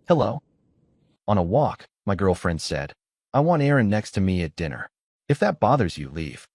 Hello. On a walk, my girlfriend said, I want Aaron next to me at dinner. If that bothers you, leave.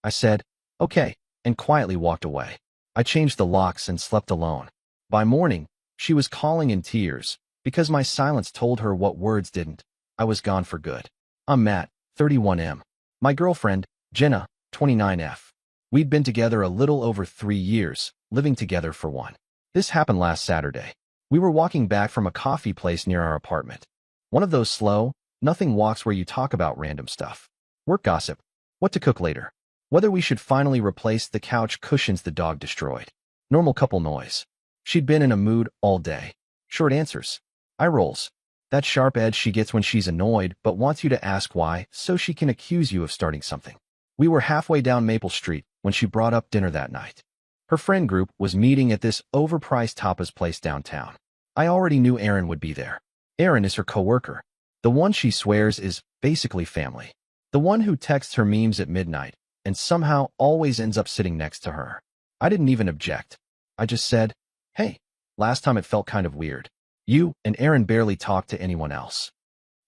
I said, okay, and quietly walked away. I changed the locks and slept alone. By morning, she was calling in tears, because my silence told her what words didn't. I was gone for good. I'm Matt, 31M. My girlfriend, Jenna, 29F. We'd been together a little over 3 years, living together for one. This happened last Saturday. We were walking back from a coffee place near our apartment. One of those slow, nothing walks where you talk about random stuff. Work gossip. What to cook later. Whether we should finally replace the couch cushions the dog destroyed. Normal couple noise. She'd been in a mood all day. Short answers. Eye rolls. That sharp edge she gets when she's annoyed but wants you to ask why so she can accuse you of starting something. We were halfway down Maple Street when she brought up dinner that night. Her friend group was meeting at this overpriced tapas place downtown. I already knew Aaron would be there. Aaron is her coworker. The one she swears is basically family. The one who texts her memes at midnight and somehow always ends up sitting next to her. I didn't even object. I just said, hey, last time it felt kind of weird. You and Aaron barely talked to anyone else.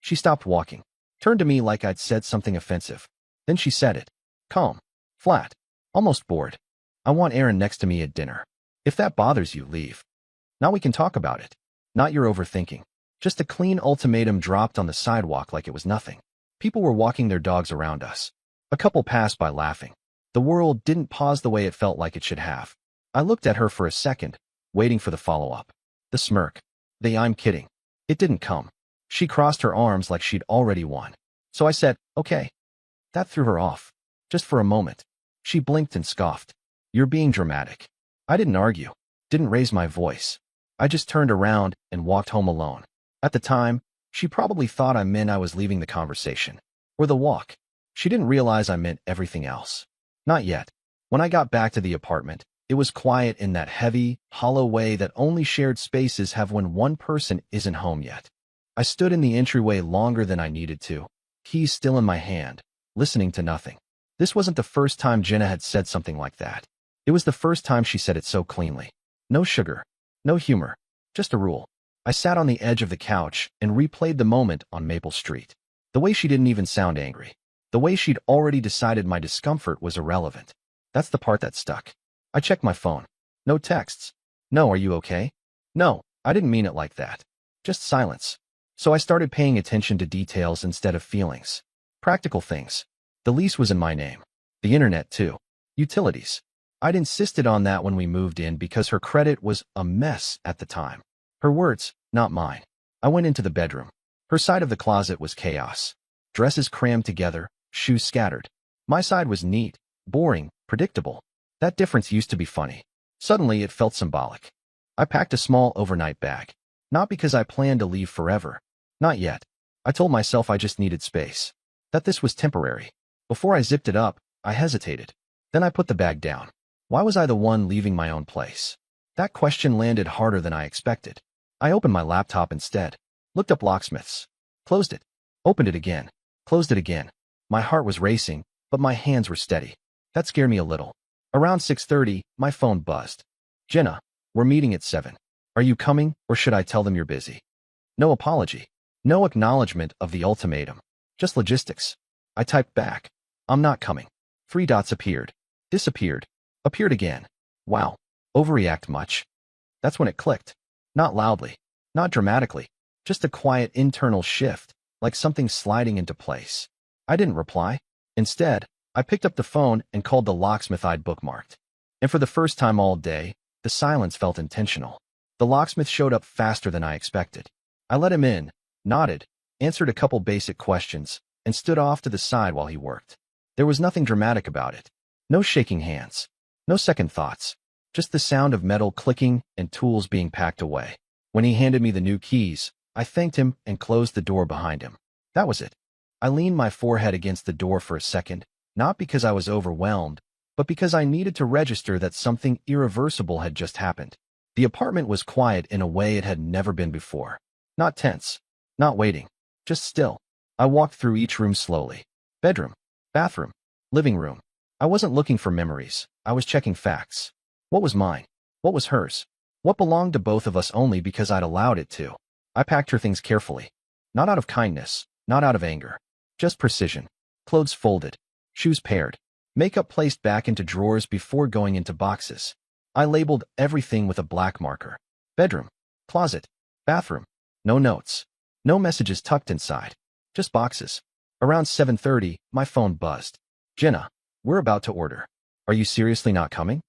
She stopped walking, turned to me like I'd said something offensive. Then she said it. Calm, flat, almost bored. I want Aaron next to me at dinner. If that bothers you, leave. Now we can talk about it. Not your overthinking. Just a clean ultimatum dropped on the sidewalk like it was nothing. People were walking their dogs around us. A couple passed by laughing. The world didn't pause the way it felt like it should have. I looked at her for a second, waiting for the follow-up. The smirk. The I'm kidding. It didn't come. She crossed her arms like she'd already won. So I said, okay. That threw her off. Just for a moment. She blinked and scoffed. You're being dramatic. I didn't argue. Didn't raise my voice. I just turned around and walked home alone. At the time, she probably thought I meant I was leaving the conversation. Or the walk. She didn't realize I meant everything else. Not yet. When I got back to the apartment, it was quiet in that heavy, hollow way that only shared spaces have when one person isn't home yet. I stood in the entryway longer than I needed to, keys still in my hand, listening to nothing. This wasn't the first time Jenna had said something like that. It was the first time she said it so cleanly. No sugar. No humor. Just a rule. I sat on the edge of the couch and replayed the moment on Maple Street. The way she didn't even sound angry. The way she'd already decided my discomfort was irrelevant. That's the part that stuck. I checked my phone. No texts. No, are you okay? No, I didn't mean it like that. Just silence. So I started paying attention to details instead of feelings. Practical things. The lease was in my name. The internet, too. Utilities. I'd insisted on that when we moved in because her credit was a mess at the time. Her words, not mine. I went into the bedroom. Her side of the closet was chaos. Dresses crammed together, shoes scattered. My side was neat, boring, predictable. That difference used to be funny. Suddenly, it felt symbolic. I packed a small overnight bag. Not because I planned to leave forever. Not yet. I told myself I just needed space. That this was temporary. Before I zipped it up, I hesitated. Then I put the bag down. Why was I the one leaving my own place? That question landed harder than I expected. I opened my laptop instead. Looked up locksmiths. Closed it. Opened it again. Closed it again. My heart was racing, but my hands were steady. That scared me a little. Around 6:30, my phone buzzed. Jenna, we're meeting at 7. Are you coming, or should I tell them you're busy? No apology. No acknowledgement of the ultimatum. Just logistics. I typed back. I'm not coming. 3 dots appeared. Disappeared. Appeared again. Wow. Overreact much? That's when it clicked. Not loudly. Not dramatically. Just a quiet internal shift, like something sliding into place. I didn't reply. Instead, I picked up the phone and called the locksmith I'd bookmarked. And for the first time all day, the silence felt intentional. The locksmith showed up faster than I expected. I let him in, nodded, answered a couple basic questions, and stood off to the side while he worked. There was nothing dramatic about it. No shaking hands. No second thoughts. Just the sound of metal clicking and tools being packed away. When he handed me the new keys, I thanked him and closed the door behind him. That was it. I leaned my forehead against the door for a second, not because I was overwhelmed, but because I needed to register that something irreversible had just happened. The apartment was quiet in a way it had never been before. Not tense. Not waiting. Just still. I walked through each room slowly. Bedroom. Bathroom. Living room. I wasn't looking for memories. I was checking facts. What was mine? What was hers? What belonged to both of us only because I'd allowed it to? I packed her things carefully. Not out of kindness, not out of anger. Just precision. Clothes folded. Shoes paired. Makeup placed back into drawers before going into boxes. I labeled everything with a black marker. Bedroom. Closet. Bathroom. No notes. No messages tucked inside. Just boxes. Around 7:30, my phone buzzed. Jenna, we're about to order. Are you seriously not coming?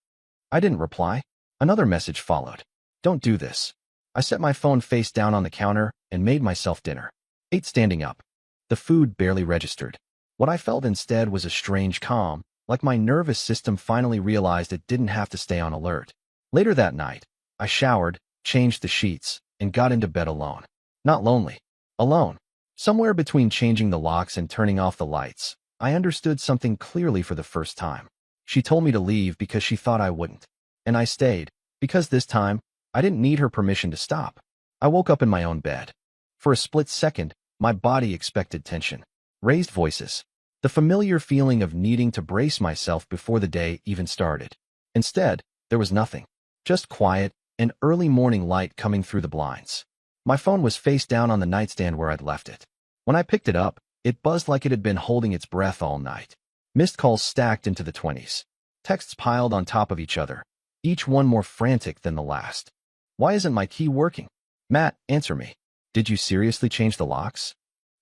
I didn't reply. Another message followed. Don't do this. I set my phone face down on the counter and made myself dinner. Ate standing up. The food barely registered. What I felt instead was a strange calm, like my nervous system finally realized it didn't have to stay on alert. Later that night, I showered, changed the sheets, and got into bed alone. Not lonely. Alone. Somewhere between changing the locks and turning off the lights, I understood something clearly for the first time. She told me to leave because she thought I wouldn't. And I stayed, because this time, I didn't need her permission to stop. I woke up in my own bed. For a split second, my body expected tension. Raised voices. The familiar feeling of needing to brace myself before the day even started. Instead, there was nothing. Just quiet and early morning light coming through the blinds. My phone was face down on the nightstand where I'd left it. When I picked it up, it buzzed like it had been holding its breath all night. Missed calls stacked into the 20s. Texts piled on top of each other, each one more frantic than the last. Why isn't my key working? Matt, answer me. Did you seriously change the locks?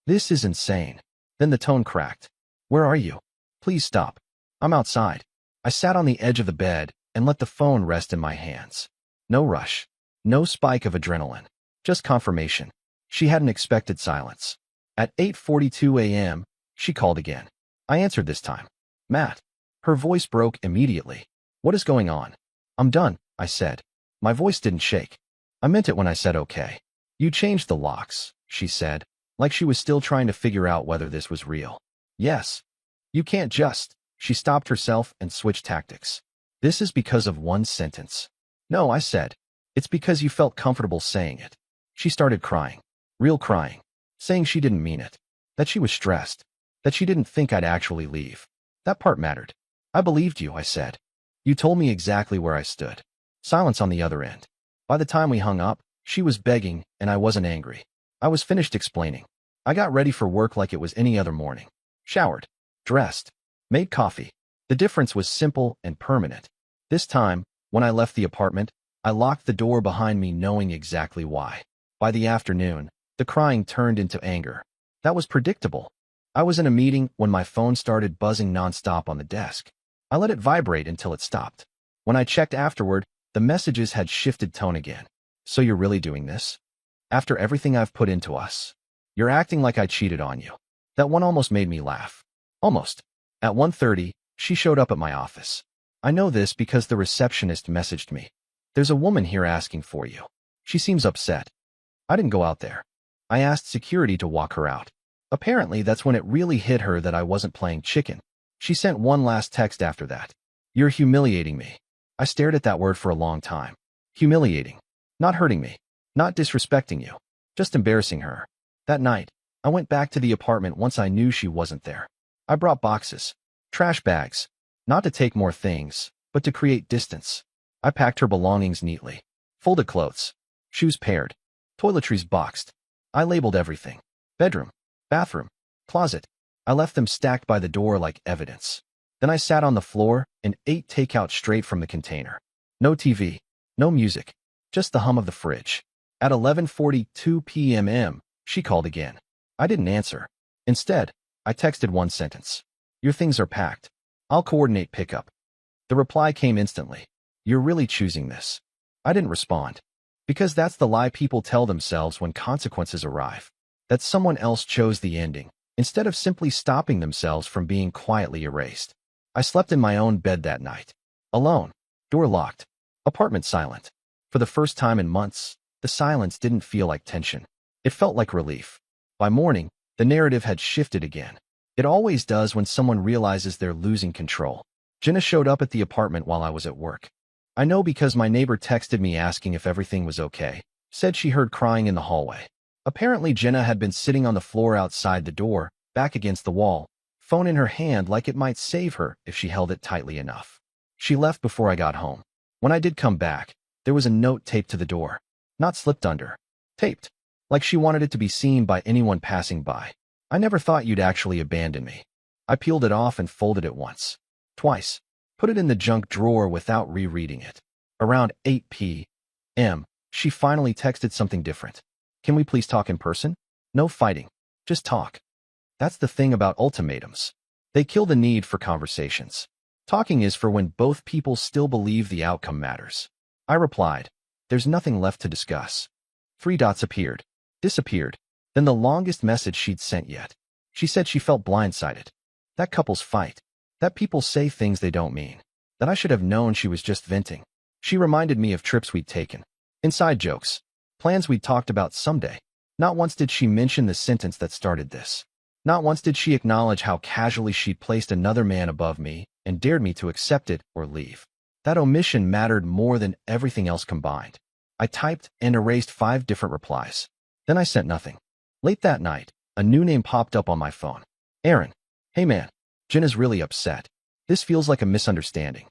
This is insane. Then the tone cracked. Where are you? Please stop. I'm outside. I sat on the edge of the bed and let the phone rest in my hands. No rush. No spike of adrenaline. Just confirmation. She hadn't expected silence. At 8:42 a.m., she called again. I answered this time. Matt. Her voice broke immediately. What is going on? I'm done, I said. My voice didn't shake. I meant it when I said okay. You changed the locks, she said, like she was still trying to figure out whether this was real. Yes. You can't just. She stopped herself and switched tactics. This is because of one sentence. No, I said. It's because you felt comfortable saying it. She started crying. Real crying. Saying she didn't mean it. That she was stressed. That she didn't think I'd actually leave. That part mattered. I believed you, I said. You told me exactly where I stood. Silence on the other end. By the time we hung up, she was begging, and I wasn't angry. I was finished explaining. I got ready for work like it was any other morning. Showered. Dressed. Made coffee. The difference was simple and permanent. This time, when I left the apartment, I locked the door behind me knowing exactly why. By the afternoon, the crying turned into anger. That was predictable. I was in a meeting when my phone started buzzing nonstop on the desk. I let it vibrate until it stopped. When I checked afterward, the messages had shifted tone again. So you're really doing this? After everything I've put into us? You're acting like I cheated on you. That one almost made me laugh. Almost. At 1:30, she showed up at my office. I know this because the receptionist messaged me. There's a woman here asking for you. She seems upset. I didn't go out there. I asked security to walk her out. Apparently, that's when it really hit her that I wasn't playing chicken. She sent one last text after that. You're humiliating me. I stared at that word for a long time. Humiliating. Not hurting me. Not disrespecting you. Just embarrassing her. That night, I went back to the apartment once I knew she wasn't there. I brought boxes. Trash bags. Not to take more things, but to create distance. I packed her belongings neatly. Folded clothes. Shoes paired. Toiletries boxed. I labeled everything. Bedroom. Bathroom. Closet. I left them stacked by the door like evidence. Then I sat on the floor and ate takeout straight from the container. No TV. No music. Just the hum of the fridge. At 11:42 p.m., she called again. I didn't answer. Instead, I texted one sentence. Your things are packed. I'll coordinate pickup. The reply came instantly. You're really choosing this. I didn't respond. Because that's the lie people tell themselves when consequences arrive. That someone else chose the ending, instead of simply stopping themselves from being quietly erased. I slept in my own bed that night. Alone. Door locked. Apartment silent. For the first time in months, the silence didn't feel like tension. It felt like relief. By morning, the narrative had shifted again. It always does when someone realizes they're losing control. Jenna showed up at the apartment while I was at work. I know because my neighbor texted me asking if everything was okay. Said she heard crying in the hallway. Apparently Jenna had been sitting on the floor outside the door, back against the wall, phone in her hand like it might save her if she held it tightly enough. She left before I got home. When I did come back, there was a note taped to the door. Not slipped under. Taped. like she wanted it to be seen by anyone passing by. I never thought you'd actually abandon me. I peeled it off and folded it once, twice, put it in the junk drawer without rereading it. Around 8 p.m., she finally texted something different. Can we please talk in person? No fighting, just talk. That's the thing about ultimatums. They kill the need for conversations. Talking is for when both people still believe the outcome matters. I replied, there's nothing left to discuss. 3 dots appeared, disappeared, then the longest message she'd sent yet. She said she felt blindsided. That couples fight. That people say things they don't mean. That I should have known she was just venting. She reminded me of trips we'd taken. Inside jokes. Plans we'd talked about someday. Not once did she mention the sentence that started this. Not once did she acknowledge how casually she'd placed another man above me and dared me to accept it or leave. That omission mattered more than everything else combined. I typed and erased 5 different replies. Then I sent nothing. Late that night, a new name popped up on my phone. Aaron. Hey man, Jenna's really upset. This feels like a misunderstanding.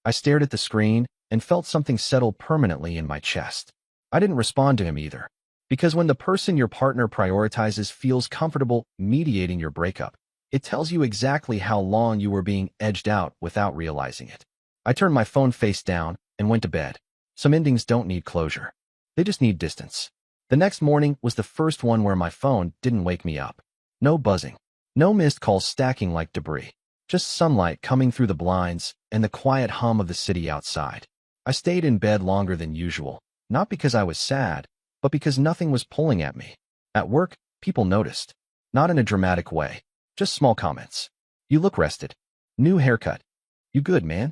I stared at the screen and felt something settle permanently in my chest. I didn't respond to him either. Because when the person your partner prioritizes feels comfortable mediating your breakup, it tells you exactly how long you were being edged out without realizing it. I turned my phone face down and went to bed. Some endings don't need closure. They just need distance. The next morning was the first one where my phone didn't wake me up. No buzzing. No missed calls stacking like debris. Just sunlight coming through the blinds and the quiet hum of the city outside. I stayed in bed longer than usual, not because I was sad, but because nothing was pulling at me. At work, people noticed. Not in a dramatic way. Just small comments. You look rested. New haircut. You good, man?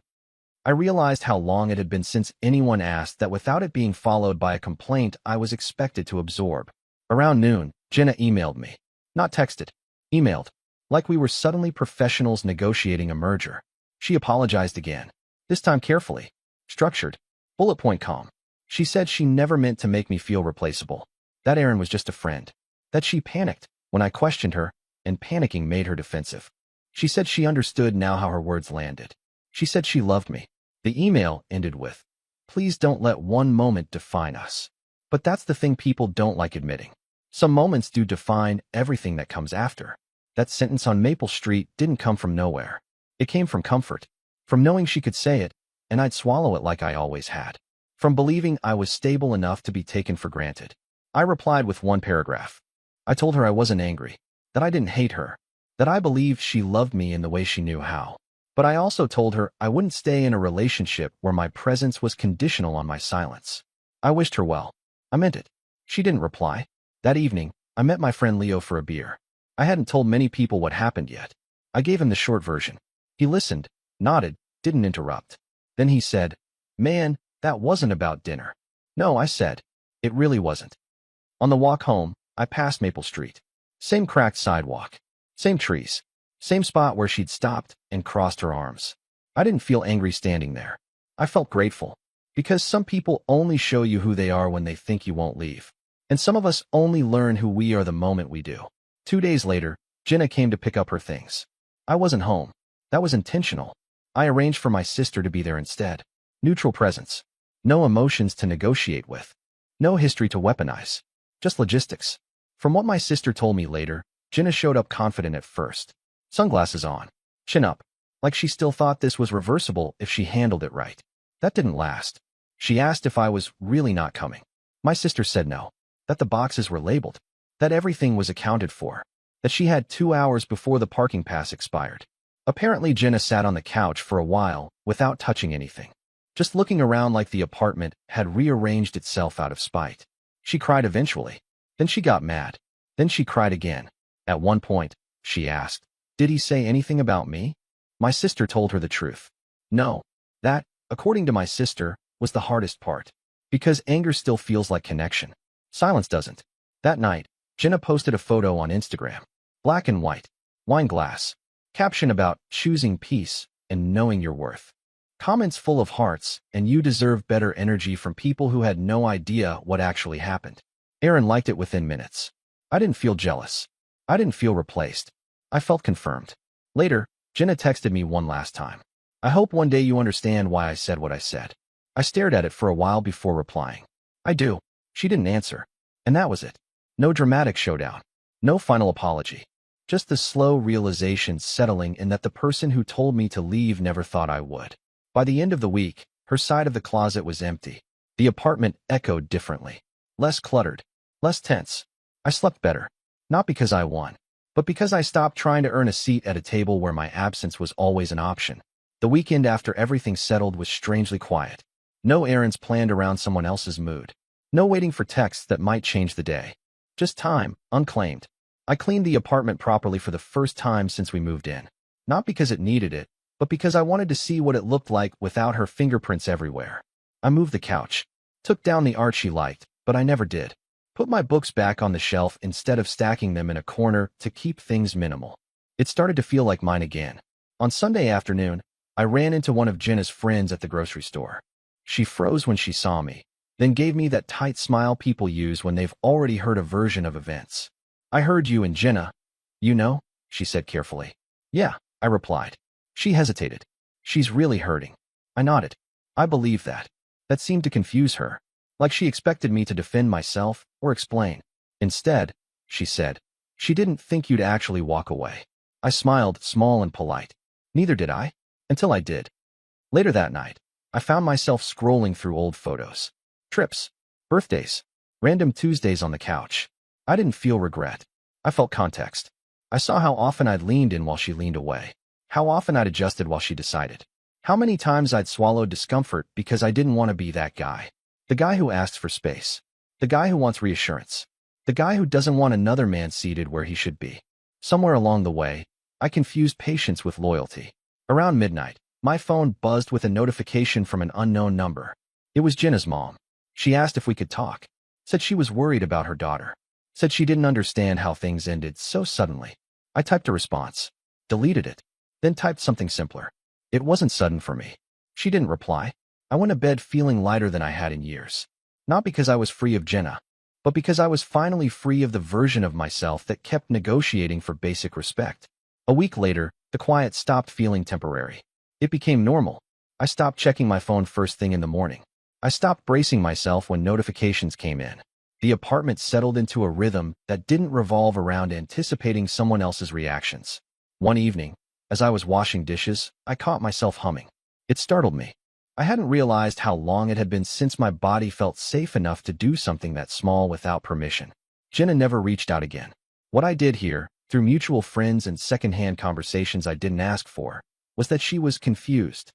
I realized how long it had been since anyone asked that without it being followed by a complaint I was expected to absorb. Around noon, Jenna emailed me. Not texted. Emailed. Like we were suddenly professionals negotiating a merger. She apologized again. This time carefully. Structured. Bullet point calm. She said she never meant to make me feel replaceable. That Aaron was just a friend. That she panicked when I questioned her, and panicking made her defensive. She said she understood now how her words landed. She said she loved me. The email ended with, please don't let one moment define us. But that's the thing people don't like admitting. Some moments do define everything that comes after. That sentence on Maple Street didn't come from nowhere. It came from comfort. From knowing she could say it, and I'd swallow it like I always had. From believing I was stable enough to be taken for granted. I replied with 1 paragraph. I told her I wasn't angry. That I didn't hate her. That I believed she loved me in the way she knew how. But I also told her I wouldn't stay in a relationship where my presence was conditional on my silence. I wished her well. I meant it. She didn't reply. That evening, I met my friend Leo for a beer. I hadn't told many people what happened yet. I gave him the short version. He listened, nodded, didn't interrupt. Then he said, man, that wasn't about dinner. No, I said. It really wasn't. On the walk home, I passed Maple Street. Same cracked sidewalk. Same trees. Same spot where she'd stopped and crossed her arms. I didn't feel angry standing there. I felt grateful. Because some people only show you who they are when they think you won't leave. And some of us only learn who we are the moment we do. 2 days later, Jenna came to pick up her things. I wasn't home. That was intentional. I arranged for my sister to be there instead. Neutral presence. No emotions to negotiate with. No history to weaponize. Just logistics. From what my sister told me later, Jenna showed up confident at first. Sunglasses on. Chin up. Like she still thought this was reversible if she handled it right. That didn't last. She asked if I was really not coming. My sister said no. That the boxes were labeled. That everything was accounted for. That she had 2 hours before the parking pass expired. Apparently Jenna sat on the couch for a while without touching anything. Just looking around like the apartment had rearranged itself out of spite. She cried eventually. Then she got mad. Then she cried again. At one point, she asked, did he say anything about me? My sister told her the truth. No. That, according to my sister, was the hardest part. Because anger still feels like connection. Silence doesn't. That night, Jenna posted a photo on Instagram. Black and white. Wine glass. Caption about choosing peace and knowing your worth. Comments full of hearts, and you deserve better energy from people who had no idea what actually happened. Aaron liked it within minutes. I didn't feel jealous. I didn't feel replaced. I felt confirmed. Later, Jenna texted me one last time. I hope one day you understand why I said what I said. I stared at it for a while before replying. I do. She didn't answer. And that was it. No dramatic showdown. No final apology. Just the slow realization settling in that the person who told me to leave never thought I would. By the end of the week, her side of the closet was empty. The apartment echoed differently. Less cluttered. Less tense. I slept better. Not because I won, but because I stopped trying to earn a seat at a table where my absence was always an option. The weekend after everything settled was strangely quiet. No errands planned around someone else's mood. No waiting for texts that might change the day. Just time, unclaimed. I cleaned the apartment properly for the first time since we moved in. Not because it needed it, but because I wanted to see what it looked like without her fingerprints everywhere. I moved the couch. Took down the art she liked, but I never did. Put my books back on the shelf instead of stacking them in a corner to keep things minimal. It started to feel like mine again. On Sunday afternoon, I ran into one of Jenna's friends at the grocery store. She froze when she saw me, then gave me that tight smile people use when they've already heard a version of events. "I heard you and Jenna. You know?" she said carefully. "Yeah," I replied. She hesitated. "She's really hurting." I nodded. I believed that. That seemed to confuse her, like she expected me to defend myself or explain. Instead, she said, "She didn't think you'd actually walk away." I smiled, small and polite. Neither did I, until I did. Later that night, I found myself scrolling through old photos. Trips, birthdays, random Tuesdays on the couch. I didn't feel regret. I felt context. I saw how often I'd leaned in while she leaned away. How often I'd adjusted while she decided. How many times I'd swallowed discomfort because I didn't want to be that guy. The guy who asks for space. The guy who wants reassurance. The guy who doesn't want another man seated where he should be. Somewhere along the way, I confused patience with loyalty. Around midnight, my phone buzzed with a notification from an unknown number. It was Jenna's mom. She asked if we could talk. Said she was worried about her daughter. Said she didn't understand how things ended so suddenly. I typed a response. Deleted it. Then typed something simpler. It wasn't sudden for me. She didn't reply. I went to bed feeling lighter than I had in years. Not because I was free of Jenna, but because I was finally free of the version of myself that kept negotiating for basic respect. A week later, the quiet stopped feeling temporary. It became normal. I stopped checking my phone first thing in the morning. I stopped bracing myself when notifications came in. The apartment settled into a rhythm that didn't revolve around anticipating someone else's reactions. One evening, as I was washing dishes, I caught myself humming. It startled me. I hadn't realized how long it had been since my body felt safe enough to do something that small without permission. Jenna never reached out again. What I did hear, through mutual friends and secondhand conversations I didn't ask for, was that she was confused.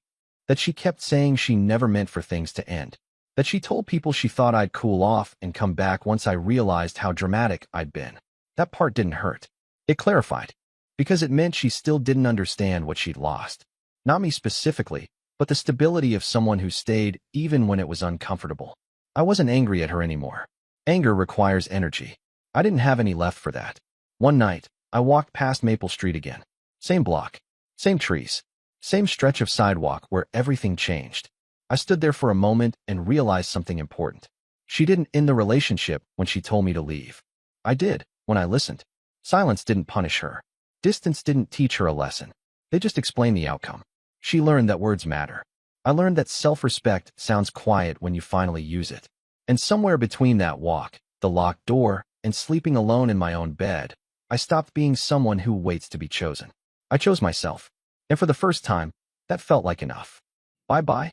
That she kept saying she never meant for things to end. That she told people she thought I'd cool off and come back once I realized how dramatic I'd been. That part didn't hurt. It clarified. Because it meant she still didn't understand what she'd lost. Not me specifically, but the stability of someone who stayed even when it was uncomfortable. I wasn't angry at her anymore. Anger requires energy. I didn't have any left for that. One night, I walked past Maple Street again. Same block. Same trees. Same stretch of sidewalk where everything changed. I stood there for a moment and realized something important. She didn't end the relationship when she told me to leave. I did, when I listened. Silence didn't punish her. Distance didn't teach her a lesson. They just explained the outcome. She learned that words matter. I learned that self-respect sounds quiet when you finally use it. And somewhere between that walk, the locked door, and sleeping alone in my own bed, I stopped being someone who waits to be chosen. I chose myself. And for the first time, that felt like enough. Bye-bye.